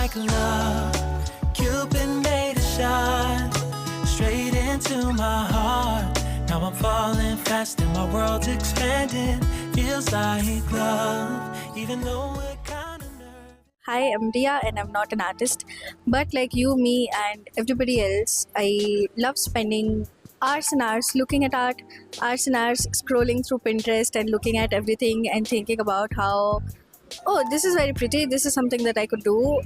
like love. Cupid made a shot straight into my heart. Now I'm falling fast and my world's expanding. Feels like love, even though we're kind of nervous. Hi, I'm Dia and I'm not an artist. But like you, me, and everybody else, I love spending hours and hours looking at art, hours and hours scrolling through Pinterest and looking at everything and thinking about how, oh, this is very pretty, this is something that I could do.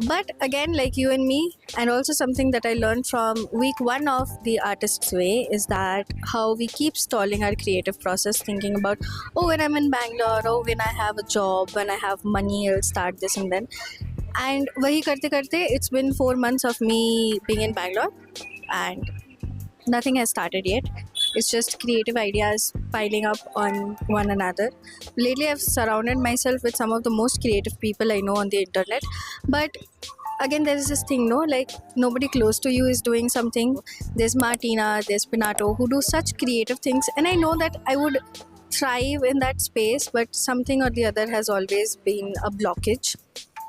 But again, like you and me, and also something that I learned from week one of the artist's way is that how we keep stalling our creative process, thinking about, oh, when I'm in Bangalore, oh, when I have a job, when I have money, I'll start this and then. And wahi karte karte, it's been 4 months of me being in Bangalore, and nothing has started yet. It's just creative ideas piling up on one another. Lately, I've surrounded myself with some of the most creative people I know on the internet. But again, there's this thing, no? Like, nobody close to you is doing something. There's Martina, there's Pinato, who do such creative things. And I know that I would thrive in that space, but something or the other has always been a blockage.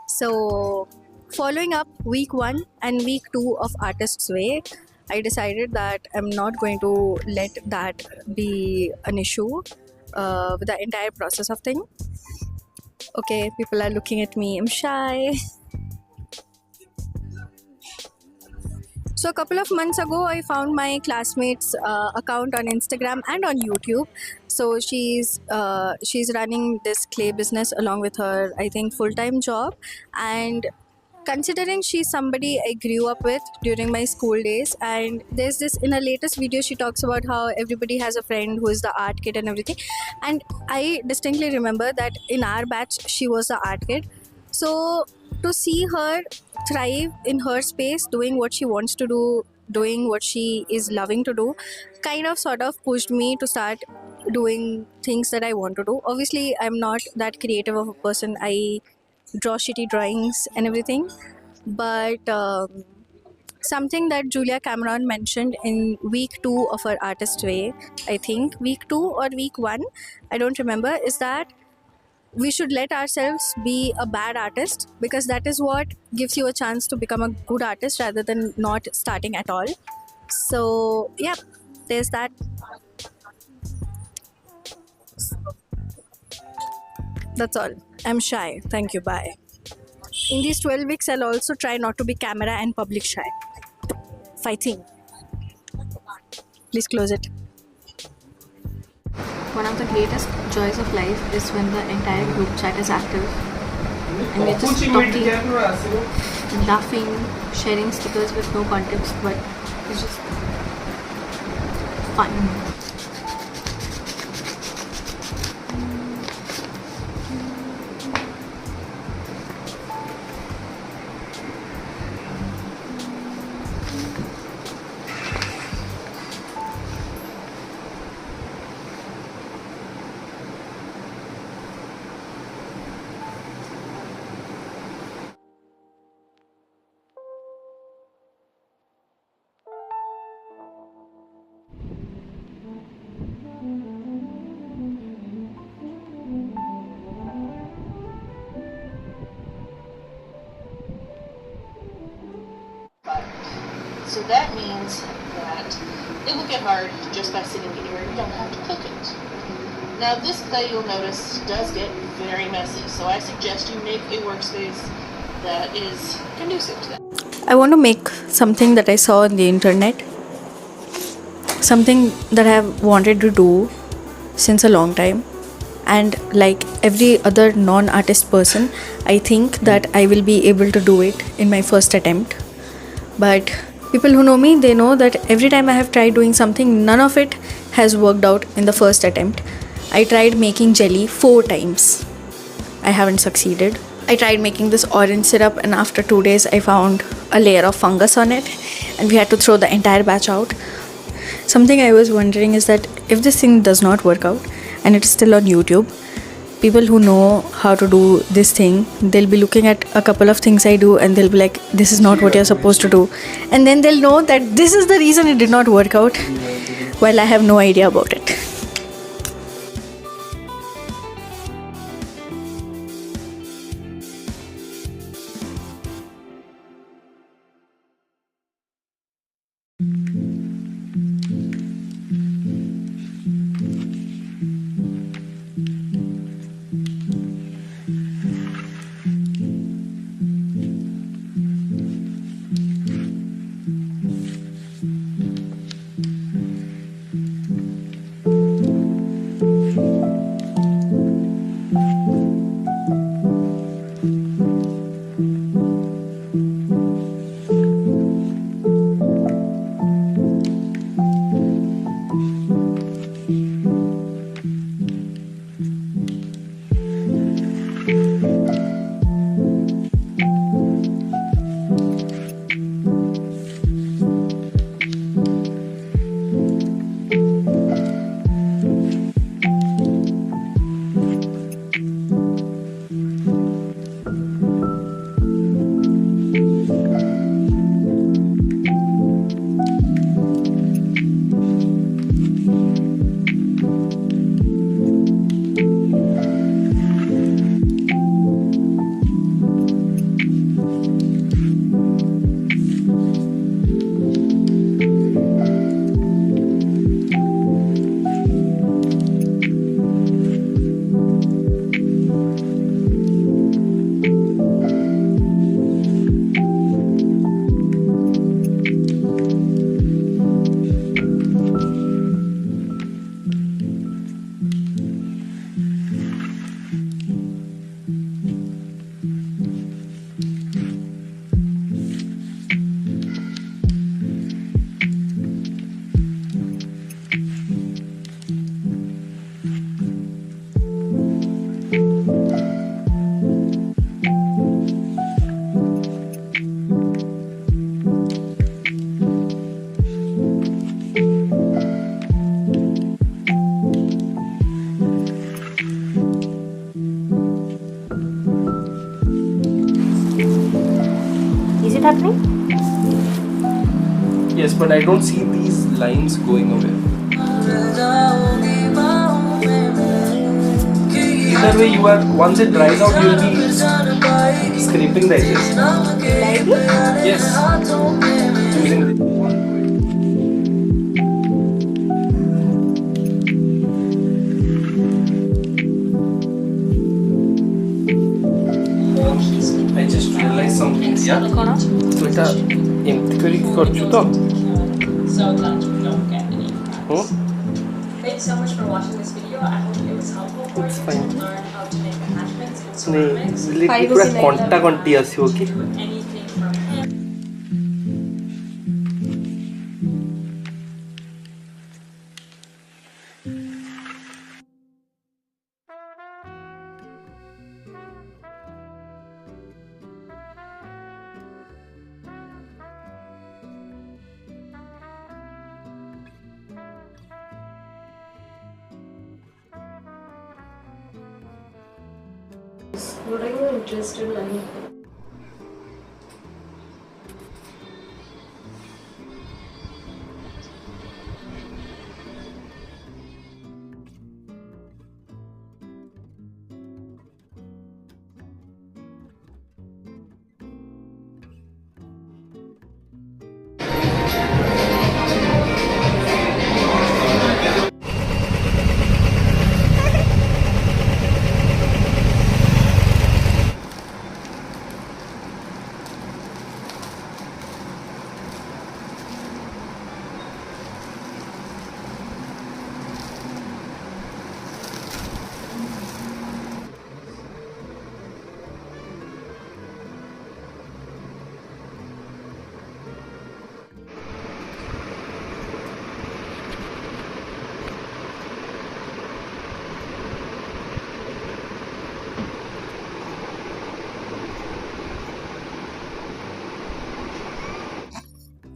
So, following up week one and week two of Artist's Way, I decided that I'm not going to let that be an issue with the entire process of thing. Okay, people are looking at me, I'm shy. So a couple of months ago, I found my classmate's account on Instagram and on YouTube. So she's running this clay business along with her, I think, full-time job. And considering she's somebody I grew up with during my school days, and there's this, in her latest video, she talks about how everybody has a friend who is the art kid and everything. And I distinctly remember that in our batch, she was the art kid. So to see her thrive in her space, doing what she wants to do, doing what she is loving to do, kind of sort of pushed me to start doing things that I want to do. Obviously, I'm not that creative of a person. I draw shitty drawings and everything, but something that Julia Cameron mentioned in week two of her Artist Way, I think week two or week one, I don't remember, is that we should let ourselves be a bad artist, because that is what gives you a chance to become a good artist rather than not starting at all. So yeah, there's that. That's all. I'm shy. Thank you. Bye. In these 12 weeks, I'll also try not to be camera and public shy. Fighting. Please close it. One of the greatest joys of life is when the entire group chat is active and we're just talking, laughing, sharing stickers with no context, but it's just fun. So that means that it will get hard just by sitting anywhere. You don't have to cook it. Now this clay, you'll notice, does get very messy. So I suggest you make a workspace that is conducive to that. I want to make something that I saw on the internet, something that I have wanted to do since a long time. And like every other non-artist person, I think that I will be able to do it in my first attempt. But people who know me, they know that every time I have tried doing something, none of it has worked out in the first attempt. I tried making jelly 4 times. I haven't succeeded. I tried making this orange syrup, and after 2 days I found a layer of fungus on it and we had to throw the entire batch out. Something I was wondering is that if this thing does not work out and it is still on YouTube, people who know how to do this thing, they'll be looking at a couple of things I do and they'll be like, this is not what you're supposed to do. And then they'll know that this is the reason it did not work out, while I have no idea about it. but I don't see these lines going away. Either way, you are, once it dries out, you will be scraping the edges. Yes. Using the I just realized something. Yeah. So এটা এমনি করে কি করছো তো? So that you don't get any cracks. Hmm? Thanks so much for watching this video. I hope it was helpful for It's you fine. to learn how to make attachments in नहीं ceramics. Literally पूरा Konta कॉन्टी आसी होगी. Anything from him. What are you interested in?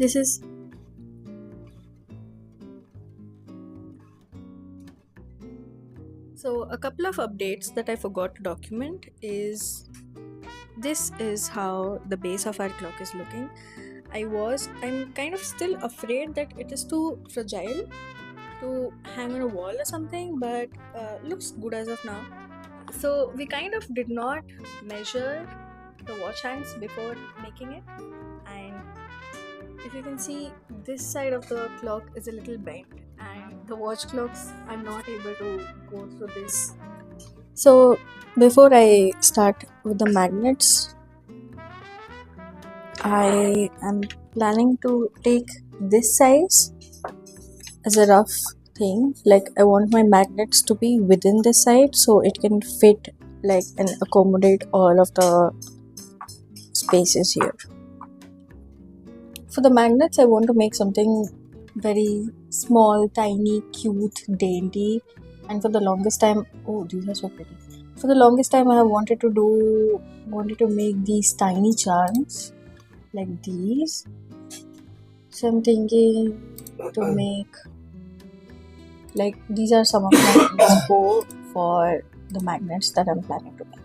This is so a couple of updates that I forgot to document is this is how the base of our clock is looking. I'm kind of still afraid that it is too fragile to hang on a wall or something, but looks good as of now. So we kind of did not measure the watch hands before making it, and if you can see, this side of the clock is a little bent and the watch clocks are not able to go through this. So before I start with the magnets, I am planning to take this size as a rough thing. Like, I want my magnets to be within this side so it can fit like and accommodate all of the spaces here. For the magnets, I want to make something very small, tiny, cute, dainty. And for the longest time, oh, these are so pretty. For the longest time, I have wanted to make these tiny charms like these. So I'm thinking to make like these are some of my inspo for the magnets that I'm planning to make.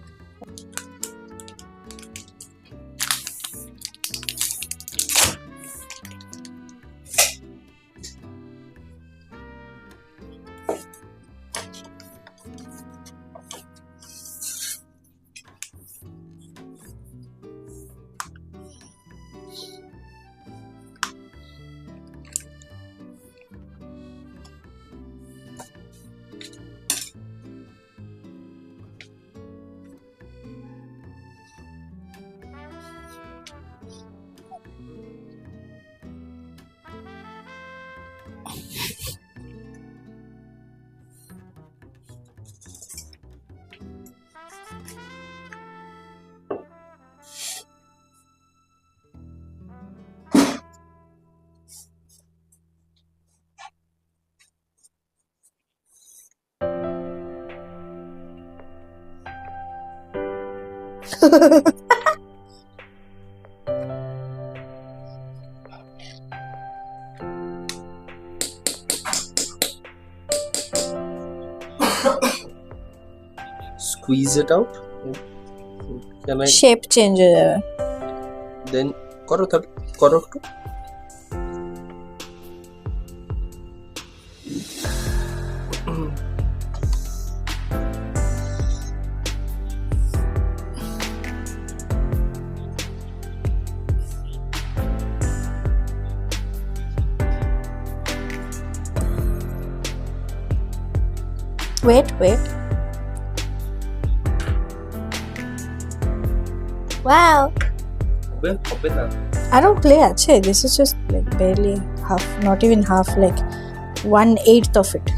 Squeeze it out. Can I? Shape changer. Then koro to. Wait. Wow. I don't play ache. This is just like barely half, not even half, like 1/8 of it.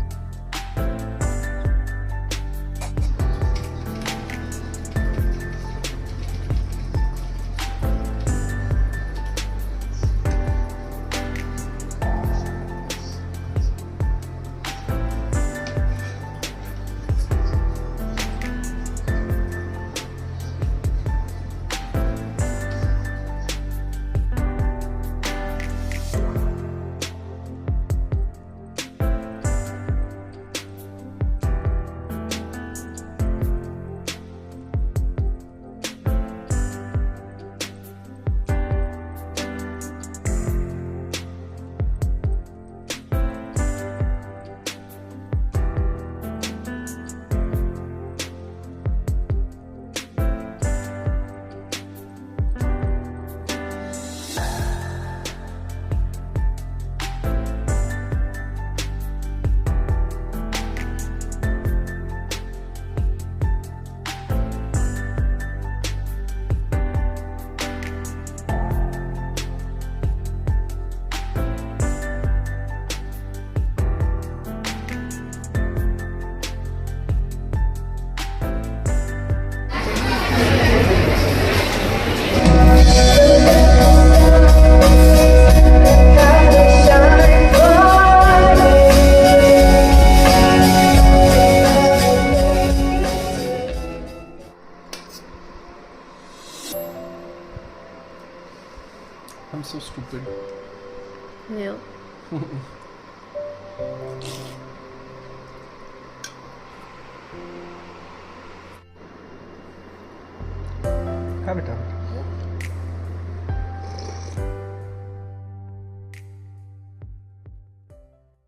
I'm so stupid. Yeah. Have it.